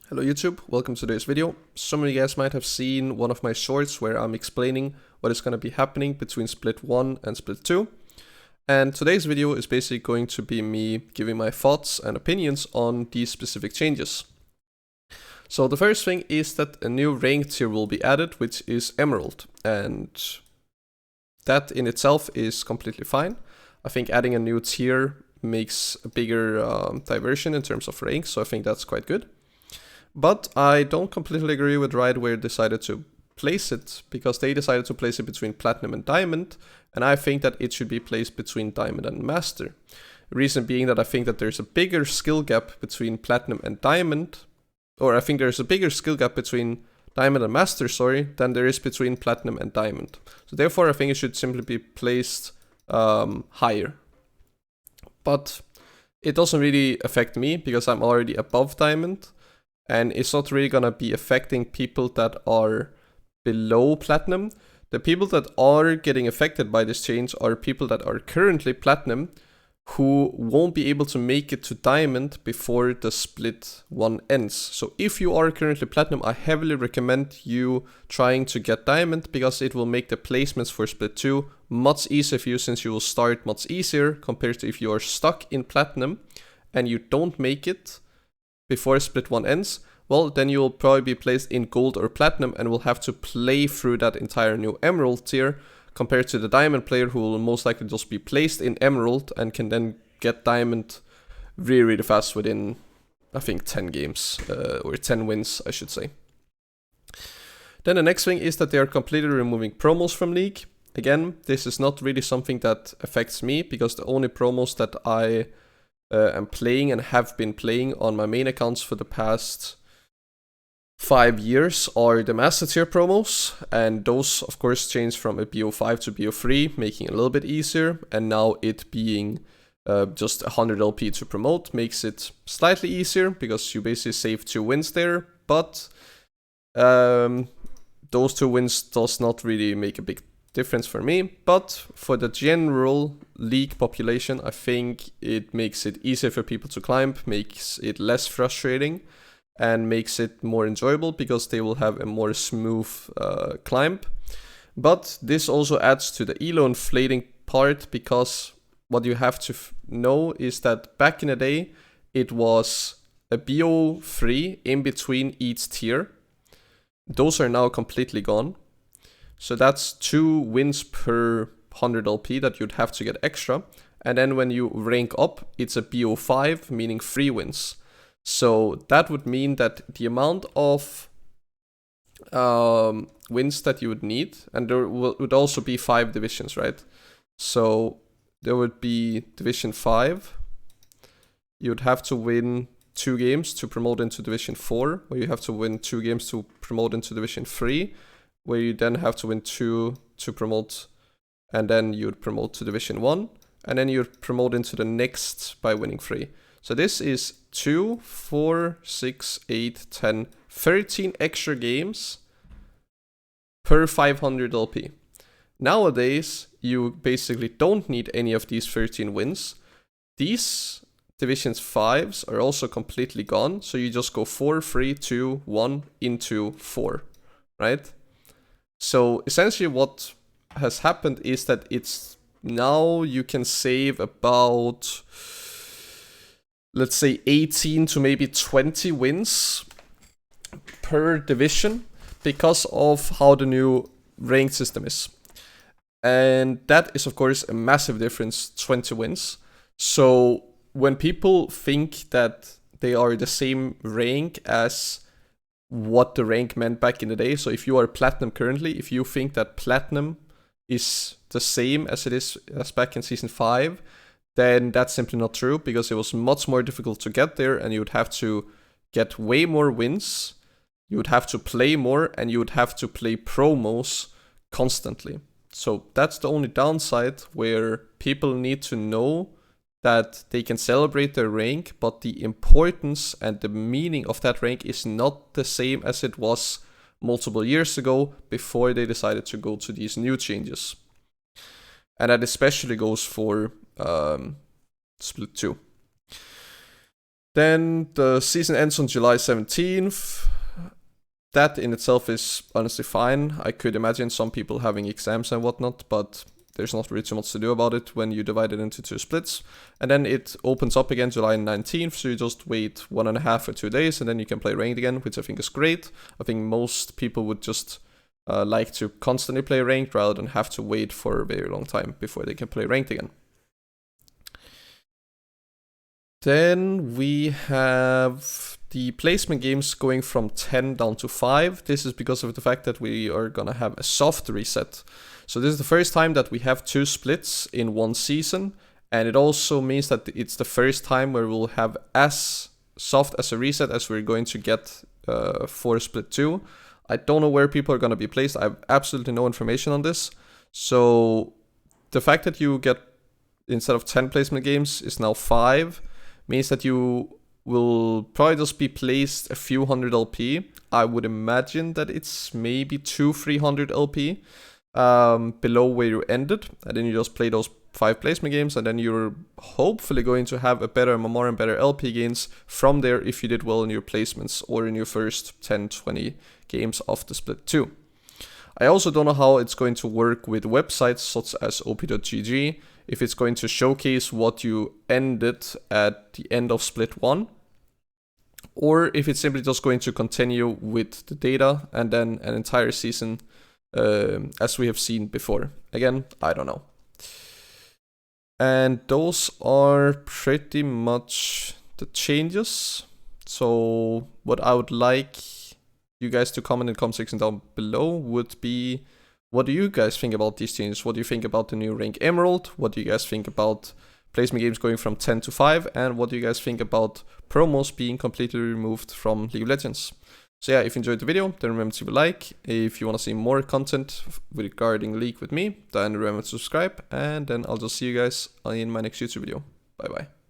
Hello YouTube, welcome to today's video. Some of you guys might have seen one of my shorts where I'm explaining what is going to be happening between Split 1 and Split 2. And today's video is basically going to be me giving my thoughts and opinions on these specific changes. So the first thing is that a new rank tier will be added, which is Emerald. And that in itself is completely fine. I think adding a new tier makes a bigger diversion in terms of rank, so I think that's quite good. But I don't completely agree with Riot where they decided to place it, because they decided to place it between Platinum and Diamond, and I think that it should be placed between Diamond and Master. Reason being that I think that there's a bigger skill gap between Platinum and Diamond, or I think there's a bigger skill gap between Diamond and Master, than there is between Platinum and Diamond. So therefore I think it should simply be placed higher. But it doesn't really affect me, because I'm already above Diamond, and it's not really gonna be affecting people that are below Platinum. The people that are getting affected by this change are people that are currently Platinum, who won't be able to make it to Diamond before the Split 1 ends. So if you are currently Platinum, I heavily recommend you trying to get Diamond, because it will make the placements for Split 2 much easier for you, since you will start much easier compared to if you are stuck in Platinum and you don't make it before Split 1 ends. Well, then you will probably be placed in Gold or Platinum and will have to play through that entire new Emerald tier, compared to the Diamond player who will most likely just be placed in Emerald and can then get Diamond really fast within, I think, 10 games, or 10 wins, I should say. Then the next thing is that they are completely removing promos from League. Again, this is not really something that affects me, because the only promos that I am playing and have been playing on my main accounts for the past 5 years are the Master Tier promos, and those of course changed from a BO5 to BO3, making it a little bit easier, and now it being just 100 LP to promote makes it slightly easier, because you basically save 2 wins there, but those 2 wins does not really make a big difference for me. But for the general League population, I think it makes it easier for people to climb, makes it less frustrating, and makes it more enjoyable, because they will have a more smooth climb. But this also adds to the elo inflating part, because what you have to know is that back in the day it was a BO3 in between each tier. Those are now completely gone. So that's 2 wins per 100 LP that you'd have to get extra. And then when you rank up, it's a BO5, meaning 3 wins. So that would mean that the amount of wins that you would need, and there would also be 5 divisions, right? So there would be Division 5. You would have to win 2 games to promote into Division 4, where you have to win 2 games to promote into Division 3, where you then have to win 2 to promote, and then you would promote to Division 1, and then you would promote into the next by winning 3. So this is 2, 4, 6, 8, 10, 13 extra games per 500 LP. Nowadays, you basically don't need any of these 13 wins. These Divisions 5s are also completely gone, so you just go 4, 3, 2, 1 into 4, right? So essentially what has happened is that it's now you can save about, let's say, 18 to maybe 20 wins per division, because of how the new rank system is. And that is of course a massive difference, 20 wins. So when people think that they are the same rank as what the rank meant back in the day, so if you are Platinum currently, if you think that Platinum is the same as it is as back in Season 5, then that's simply not true, because it was much more difficult to get there, and you would have to get way more wins, you would have to play more, and you would have to play promos constantly. So that's the only downside, where people need to know that they can celebrate their rank, but the importance and the meaning of that rank is not the same as it was multiple years ago, before they decided to go to these new changes. And that especially goes for Split 2. Then the season ends on July 17th. That in itself is honestly fine. I could imagine some people having exams and whatnot, but there's not really too much to do about it when you divide it into 2 splits. And then it opens up again July 19th, so you just wait 1.5 or 2 days, and then you can play ranked again, which I think is great. I think most people would just like to constantly play ranked rather than have to wait for a very long time before they can play ranked again. Then we have the placement games going from 10 down to 5. This is because of the fact that we are gonna have a soft reset. So this is the first time that we have 2 splits in one season, and it also means that it's the first time where we'll have as soft as a reset as we're going to get for split 2. I don't know where people are gonna be placed. I have absolutely no information on this. So the fact that you get, instead of 10 placement games, is now 5, means that you will probably just be placed a few hundred LP. I would imagine that it's maybe 200-300 LP below where you ended, and then you just play those 5 placement games, and then you're hopefully going to have a better MMR and better LP gains from there if you did well in your placements or in your first 10-20 games of the split 2. I also don't know how it's going to work with websites such as op.gg, if it's going to showcase what you ended at the end of split 1, or if it's simply just going to continue with the data and then an entire season as we have seen before. Again, I don't know. And those are pretty much the changes. So what I would like you guys to comment in the comment section down below would be, what do you guys think about these changes? What do you think about the new rank Emerald? What do you guys think about placement games going from 10 to 5? And what do you guys think about promos being completely removed from League of Legends? So yeah, if you enjoyed the video, then remember to leave a like. If you want to see more content regarding League with me, then remember to subscribe. And then I'll just see you guys in my next YouTube video. Bye bye.